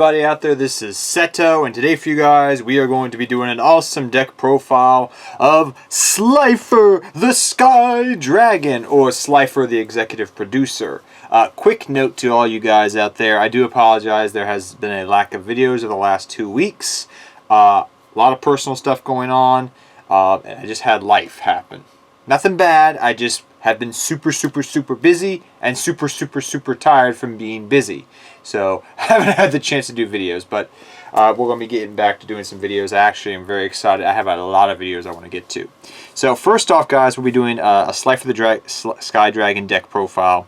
Everybody out there, this is Seto, and today for you guys we are going to be doing an awesome deck profile of Slifer the Sky Dragon, or Slifer the Executive Producer. Quick note to all you guys out there, I do apologize, there has been a lack of videos over the last 2 weeks. A lot of personal stuff going on, and I just had life happen. Nothing bad, I just have been super busy and super tired from being busy. So I haven't had the chance to do videos, but we're going to be getting back to doing some videos. Actually, I'm very excited. I have a lot of videos I want to get to. So first off, guys, we'll be doing a Slifer the Sky Dragon deck profile.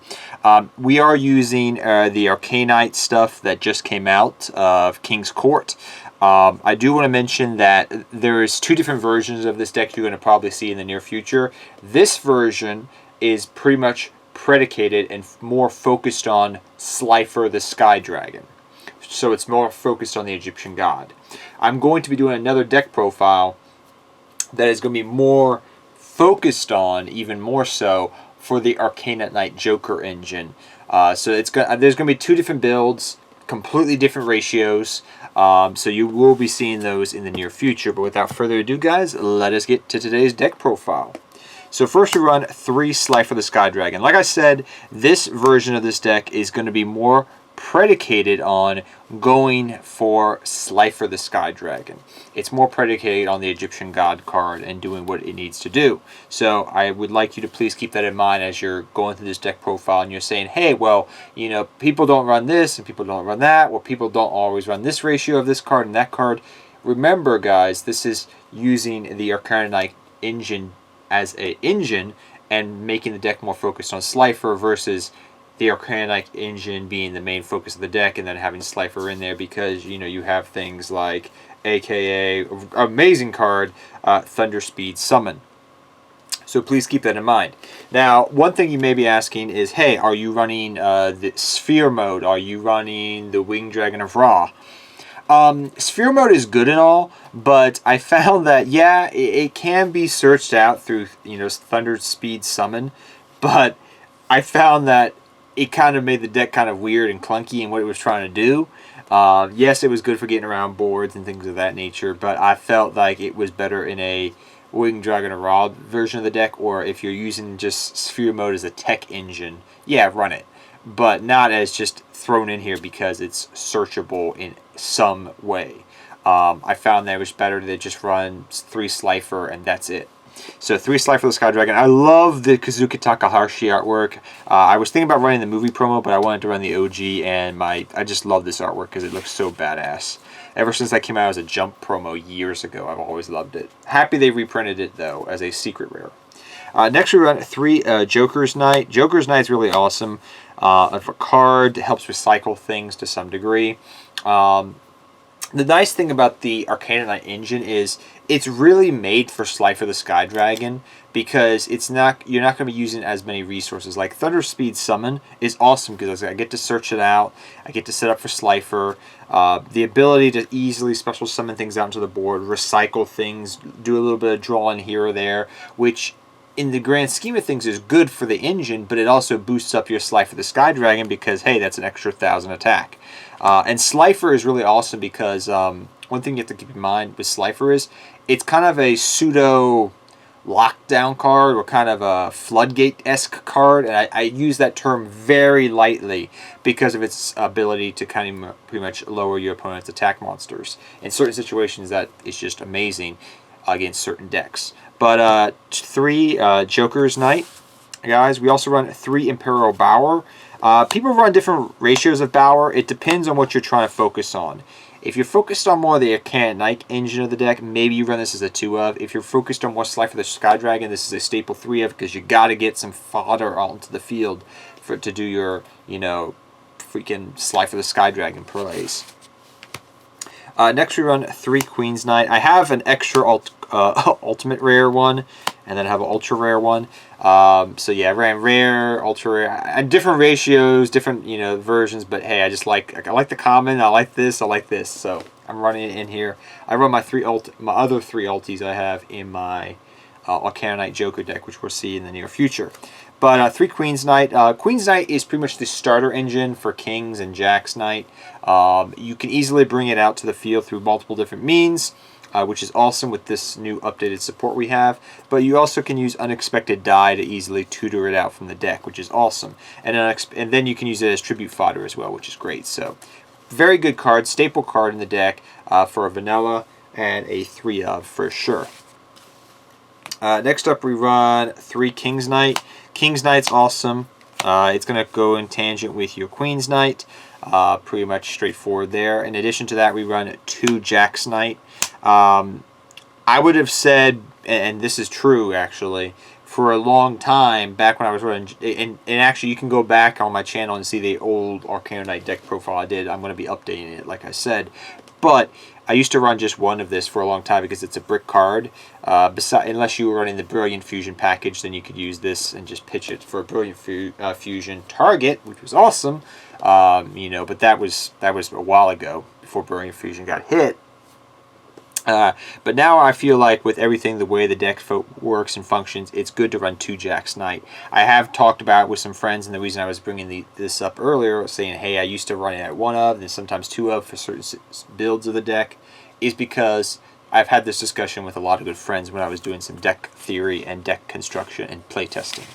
We are using the Arcanite stuff that just came out of King's Court. I do want to mention that there is 2 different versions of this deck you're going to probably see in the near future. This version is pretty much predicated and more focused on Slifer the Sky Dragon. So it's more focused on the Egyptian god. I'm going to be doing another deck profile that is going to be more focused on, even more so, for the Arcanite Joker engine. So there's going to be 2 different builds, completely different ratios. So you will be seeing those in the near future. But without further ado, guys, let us get to today's deck profile. So first we run 3 Slifer the Sky Dragon. Like I said, this version of this deck is going to be more predicated on going for Slifer the Sky Dragon. It's more predicated on the Egyptian God card and doing what it needs to do. So I would like you to please keep that in mind as you're going through this deck profile and you're saying, hey, well, you know, people don't run this and people don't run that, or people don't always run this ratio of this card and that card. Remember, guys, this is using the Arcanite engine as an engine and making the deck more focused on Slifer versus the Arcanite engine being the main focus of the deck and then having Slifer in there because, you know, you have things like aka amazing card, Thunder Speed Summon. So please keep that in mind. Now, one thing you may be asking is, hey, are you running the Sphere mode? Are you running the Winged Dragon of Ra? Sphere mode is good and all, but I found that, yeah, it can be searched out through, you know, Thunder Speed Summon, but I found that it kind of made the deck kind of weird and clunky in what it was trying to do. Yes, it was good for getting around boards and things of that nature, but I felt like it was better in a Winged Dragon of Ra version of the deck, or if you're using just Sphere mode as a tech engine, yeah, run it. But not as just thrown in here because it's searchable in some way. I found that it was better to just run 3 Slifer and that's it. So 3 Slifer the Sky Dragon. I love the Kazuki Takahashi artwork. I was thinking about running the movie promo, but I wanted to run the OG, and I just love this artwork because it looks so badass. Ever since that came out as a Jump promo years ago, I've always loved it. Happy they reprinted it, though, as a secret rare. Next we run 3 Joker's Night. Joker's Night is really awesome. Of a card, it helps recycle things to some degree. The nice thing about the Arcanite engine is it's really made for Slifer the Sky Dragon because you're not going to be using as many resources. Like Thunder Speed Summon is awesome because I get to search it out, I get to set up for Slifer, the ability to easily special summon things out into the board, recycle things, do a little bit of drawing here or there, which in the grand scheme of things is good for the engine, but it also boosts up your Slifer the Sky Dragon because, hey, that's an extra 1,000 attack. And Slifer is really awesome because one thing you have to keep in mind with Slifer is it's kind of a pseudo lockdown card or kind of a floodgate-esque card, and I use that term very lightly because of its ability to kind of pretty much lower your opponent's attack monsters. In certain situations, that is just amazing against certain decks. But 3 Joker's Night, guys. We also run 3 Imperial Bower. People run different ratios of Bower. It depends on what you're trying to focus on. If you're focused on more of the Arcanite engine of the deck, maybe you run this as a 2 of. If you're focused on more Slifer the Sky Dragon, this is a staple 3 of because you got to get some fodder onto the field to do your, you know, freaking Slifer the Sky Dragon plays. Next we run 3 Queen's Night. I have an extra ultimate rare one, and then I have an ultra rare one. So yeah, I ran rare, ultra rare, and different ratios, different, you know, versions. But hey, I like the common. I like this. So I'm running it in here. I run my other 3 ultis I have in my Arcanite Joker deck, which we'll see in the near future. But 3 Queen's Knight. Queen's Knight is pretty much the starter engine for King's and Jack's Knight. You can easily bring it out to the field through multiple different means, which is awesome with this new updated support we have. But you also can use Unexpected Die to easily tutor it out from the deck, which is awesome. And then you can use it as tribute fodder as well, which is great. So, very good card, staple card in the deck for a vanilla and a 3 of for sure. Next up, we run 3 King's Knight. King's Knight's awesome. It's going to go in tangent with your Queen's Knight. Pretty much straightforward there. In addition to that, we run 2 Jack's Knight. I would have said, and this is true actually, for a long time, back when I was running, and actually you can go back on my channel and see the old Arcana Knight deck profile I did. I'm going to be updating it, like I said. But I used to run just one of this for a long time because it's a brick card. Unless you were running the Brilliant Fusion package, then you could use this and just pitch it for a Brilliant Fusion target, which was awesome. You know, but that was a while ago before Brilliant Fusion got hit. But now I feel like with everything, the way the deck works and functions, it's good to run 2 Jack's Knight. I have talked about it with some friends, and the reason I was bringing this up earlier, was saying, hey, I used to run it at 1 of, and sometimes 2 of for certain builds of the deck, is because I've had this discussion with a lot of good friends when I was doing some deck theory and deck construction and playtesting.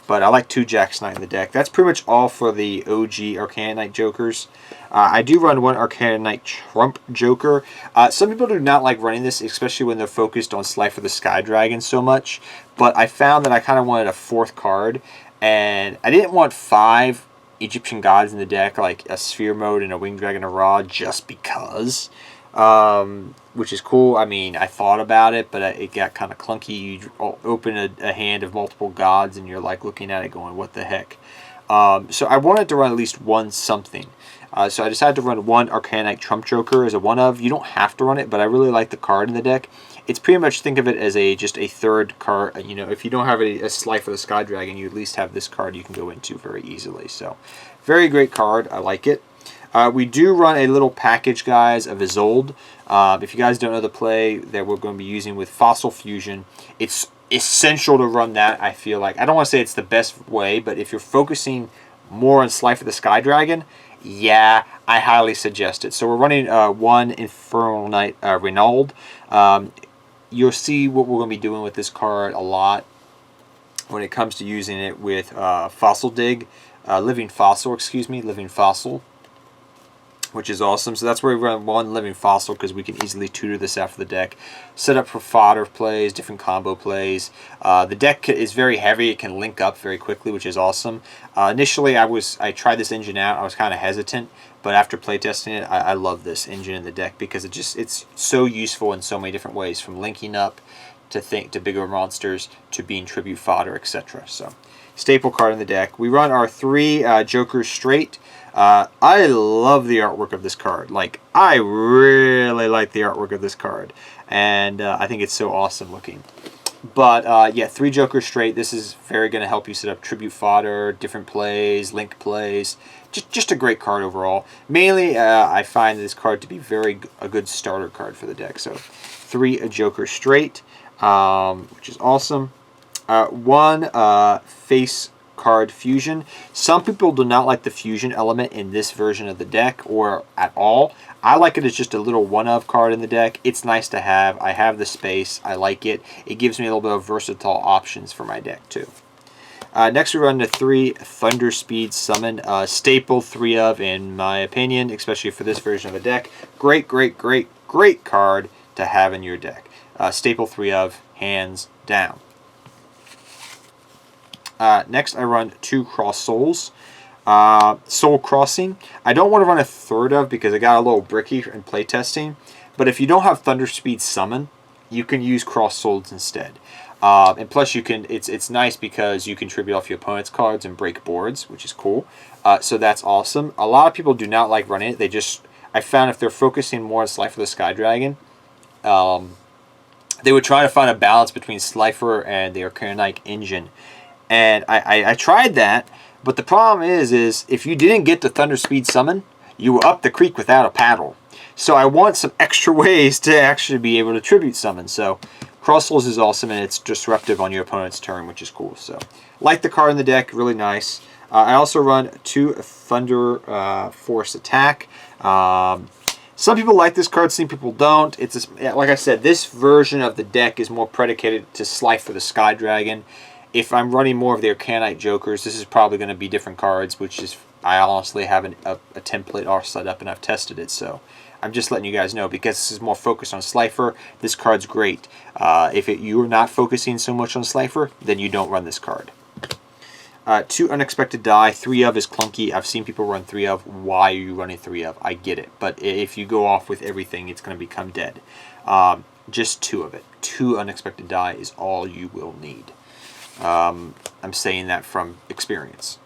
But I like 2 Jack's Knight in the deck. That's pretty much all for the OG Arcana Knight Jokers. I do run 1 Arcana Knight Trump Joker. Some people do not like running this, especially when they're focused on Slifer the Sky Dragon so much. But I found that I kind of wanted a 4th card. And I didn't want 5 Egyptian gods in the deck, like a Sphere Mode and a Winged Dragon of Ra, just because. Which is cool. I mean, I thought about it, but it got kind of clunky. You open a hand of multiple gods, and you're like looking at it going, what the heck? So I wanted to run at least 1 something. So I decided to run 1 Arcana Knight Trump Joker as a 1 of. You don't have to run it, but I really like the card in the deck. It's pretty much, think of it as just a 3rd card. You know, if you don't have a Slifer the Sky Dragon, you at least have this card you can go into very easily. So, very great card. I like it. We do run a little package, guys, of Isolde. If you guys don't know the play that we're going to be using with Fossil Fusion, it's essential to run that, I feel like. I don't want to say it's the best way, but if you're focusing more on Slifer the Sky Dragon, yeah, I highly suggest it. So we're running 1 Infernal Knight Renauld. You'll see what we're going to be doing with this card a lot when it comes to using it with Fossil Dig. Living Fossil, which is awesome. So that's where we run 1 Living Fossil, because we can easily tutor this out for the deck. Set up for fodder plays, different combo plays. The deck is very heavy. It can link up very quickly, which is awesome. Initially, I tried this engine out. I was kind of hesitant, but after playtesting it, I love this engine in the deck because it's so useful in so many different ways, from linking up to bigger monsters to being tribute fodder, etc. So, staple card in the deck. We run our 3 Jokers straight. I love the artwork of this card. Like, I really like the artwork of this card, and I think it's so awesome looking. But yeah, 3 Jokers straight. This is very going to help you set up tribute fodder, different plays, link plays. Just a great card overall. Mainly, I find this card to be a good starter card for the deck. So 3 Jokers straight, which is awesome. 1 face card fusion. Some people do not like the fusion element in this version of the deck or at all. I like it as just a little 1-of card in the deck. It's nice to have. I have the space. I like it. It gives me a little bit of versatile options for my deck too. Next we run the 3 Thunder Speed Summon. Staple 3-of in my opinion, especially for this version of the deck. Great card to have in your deck. Staple 3-of, hands down. Next, I run 2 Cross Souls. Soul Crossing. I don't want to run a 3rd of because it got a little bricky in playtesting. But if you don't have Thunder Speed Summon, you can use Cross Souls instead. And plus, you can. It's nice because you can tribute off your opponent's cards and break boards, which is cool. So that's awesome. A lot of people do not like running it. I found if they're focusing more on Slifer the Sky Dragon, they would try to find a balance between Slifer and the Arcana Knight engine. And I tried that, but the problem is if you didn't get the Thunder Speed Summon, you were up the creek without a paddle. So I want some extra ways to actually be able to tribute summon. So Cross Souls is awesome, and it's disruptive on your opponent's turn, which is cool. So, like the card in the deck, really nice. I also run 2 Thunder Force Attack. Some people like this card, some people don't. It's like I said, this version of the deck is more predicated to Slifer the Sky Dragon. If I'm running more of the Arcanite Jokers, this is probably going to be different cards, which is, I honestly have a template all set up and I've tested it, so I'm just letting you guys know because this is more focused on Slifer. This card's great. If you're not focusing so much on Slifer, then you don't run this card. 2 Unexpected Die. 3 of is clunky. I've seen people run 3 of. Why are you running 3 of? I get it. But if you go off with everything, it's going to become dead. Just 2 of it. 2 Unexpected Die is all you will need. I'm saying that from experience.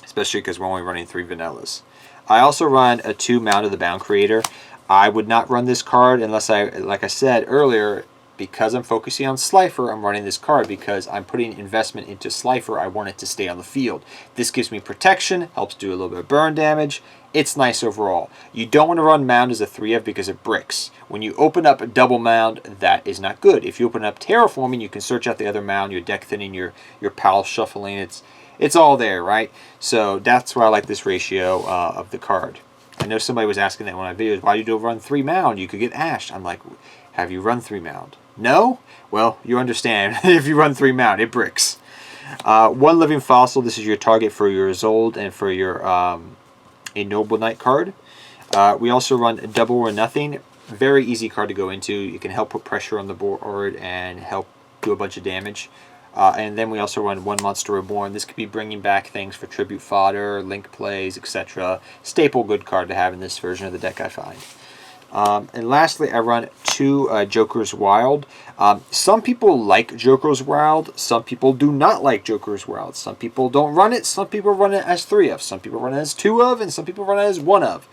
Especially because we're only running 3 vanillas. I also run a 2 Mound of the Bound Creator. I would not run this card unless like I said earlier, because I'm focusing on Slifer, I'm running this card because I'm putting investment into Slifer. I want it to stay on the field. This gives me protection, helps do a little bit of burn damage. It's nice overall. You don't want to run Mound as a 3 of because it bricks. When you open up a double Mound, that is not good. If you open up Terraforming, you can search out the other Mound, your deck thinning, your pal shuffling. It's all there, right? So that's why I like this ratio of the card. I know somebody was asking that in one of my videos, why do you run 3 Mound? You could get ashed. I'm like, have you run 3 Mound? No? Well, you understand. If you run 3 Mound, it bricks. 1 Living Fossil. This is your target for your Isolde and for your a Noble Knight card. We also run Double or Nothing. Very easy card to go into. You can help put pressure on the board and help do a bunch of damage. And then we also run 1 Monster Reborn. This could be bringing back things for tribute fodder, link plays, etc. Staple good card to have in this version of the deck, I find. And lastly, I run 2 Joker's Wild. Some people like Joker's Wild. Some people do not like Joker's Wild. Some people don't run it. Some people run it as 3 of. Some people run it as 2 of. And some people run it as 1 of.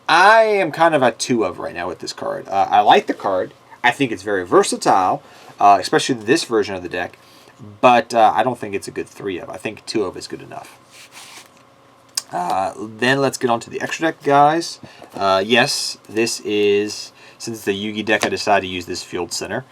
I am kind of a 2 of right now with this card. I like the card. I think it's very versatile, especially this version of the deck. But I don't think it's a good 3 of. I think 2 of is good enough. Then let's get on to the extra deck, guys. Yes, this is, since it's the Yugi deck, I decided to use this Field Center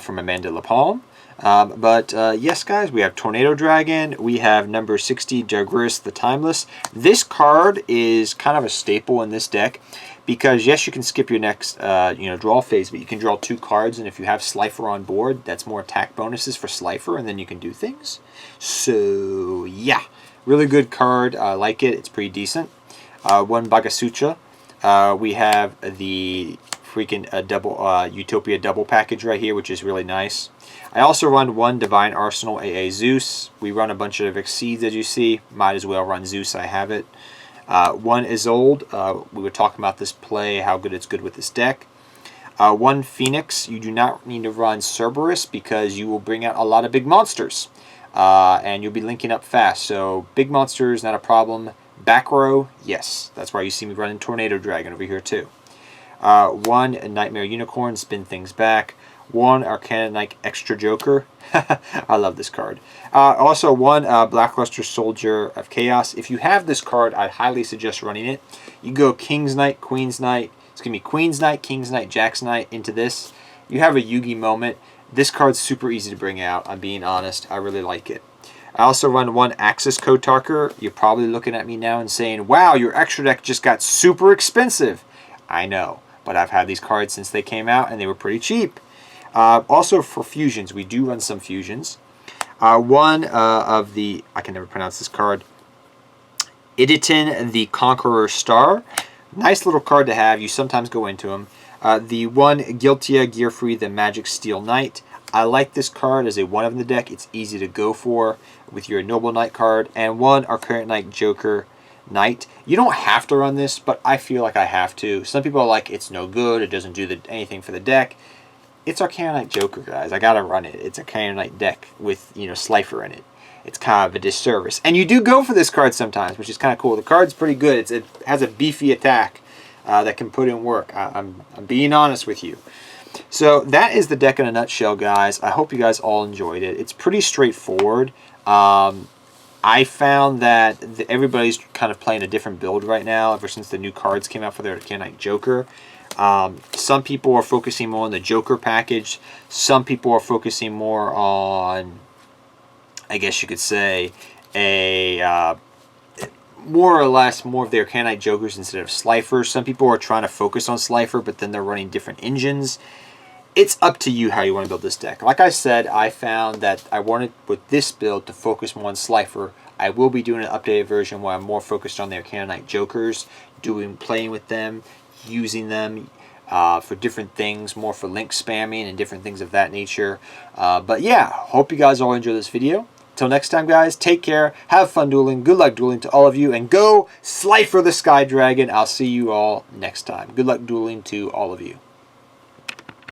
from Amanda LaPalme. Yes, guys, we have Tornado Dragon. We have number 60, Jagris the Timeless. This card is kind of a staple in this deck because, yes, you can skip your next draw phase, but you can draw 2 cards, and if you have Slifer on board, that's more attack bonuses for Slifer, and then you can do things. So, yeah. Really good card. I like it. It's pretty decent. 1 Bagasucha. We have the freaking double Utopia double package right here, which is really nice. I also run 1 Divine Arsenal AA Zeus. We run a bunch of Exceeds, as you see. Might as well run Zeus. I have it. 1 Isolde. We were talking about this play, how good it's good with this deck. 1 Phoenix. You do not need to run Cerberus because you will bring out a lot of big monsters. And you'll be linking up fast. So big monsters, not a problem. Back row, yes. That's why you see me running Tornado Dragon over here too. 1 Nightmare Unicorn, spin things back. 1 Arcanite Extra Joker. I love this card. Also 1 Blackluster Soldier of Chaos. If you have this card, I highly suggest running it. You go King's Knight, Queen's Knight. It's going to be Queen's Knight, King's Knight, Jack's Knight into this. You have a Yugi moment. This card's super easy to bring out. I'm being honest. I really like it. I also run 1 Axis Kotarker. You're probably looking at me now and saying, wow, your extra deck just got super expensive. I know, but I've had these cards since they came out and they were pretty cheap. Also for fusions, we do run some fusions. 1 of the, I can never pronounce this card, Iditin the Conqueror Star. Nice little card to have. You sometimes go into them. The 1 Giltia Gearfree the Magic Steel Knight. I like this card as a 1 of in the deck. It's easy to go for with your Noble Knight card. And 1 Arcanite Joker Knight. You don't have to run this, but I feel like I have to. Some people are like, it's no good. It doesn't do anything for the deck. It's Arcanite Joker, guys. I gotta run it. It's a Arcanite deck with, Slifer in it. It's kind of a disservice. And you do go for this card sometimes, which is kind of cool. The card's pretty good. It has a beefy attack that can put in work. I'm being honest with you. So that is the deck in a nutshell, guys. I hope you guys all enjoyed it. It's pretty straightforward. I found that everybody's kind of playing a different build right now ever since the new cards came out for their Arcanite Joker. Some people are focusing more on the Joker package. Some people are focusing more on, I guess you could say, a more or less more of the Arcanite Jokers instead of Slifers. Some people are trying to focus on Slifer, but then they're running different engines. It's up to you how you want to build this deck. Like I said, I found that I wanted with this build to focus more on Slifer. I will be doing an updated version where I'm more focused on the Arcanite Jokers, playing with them, using them for different things, more for link spamming and different things of that nature. But yeah, hope you guys all enjoy this video. Till next time, guys, take care, have fun dueling, good luck dueling to all of you, and go Slifer the Sky Dragon. I'll see you all next time. Good luck dueling to all of you.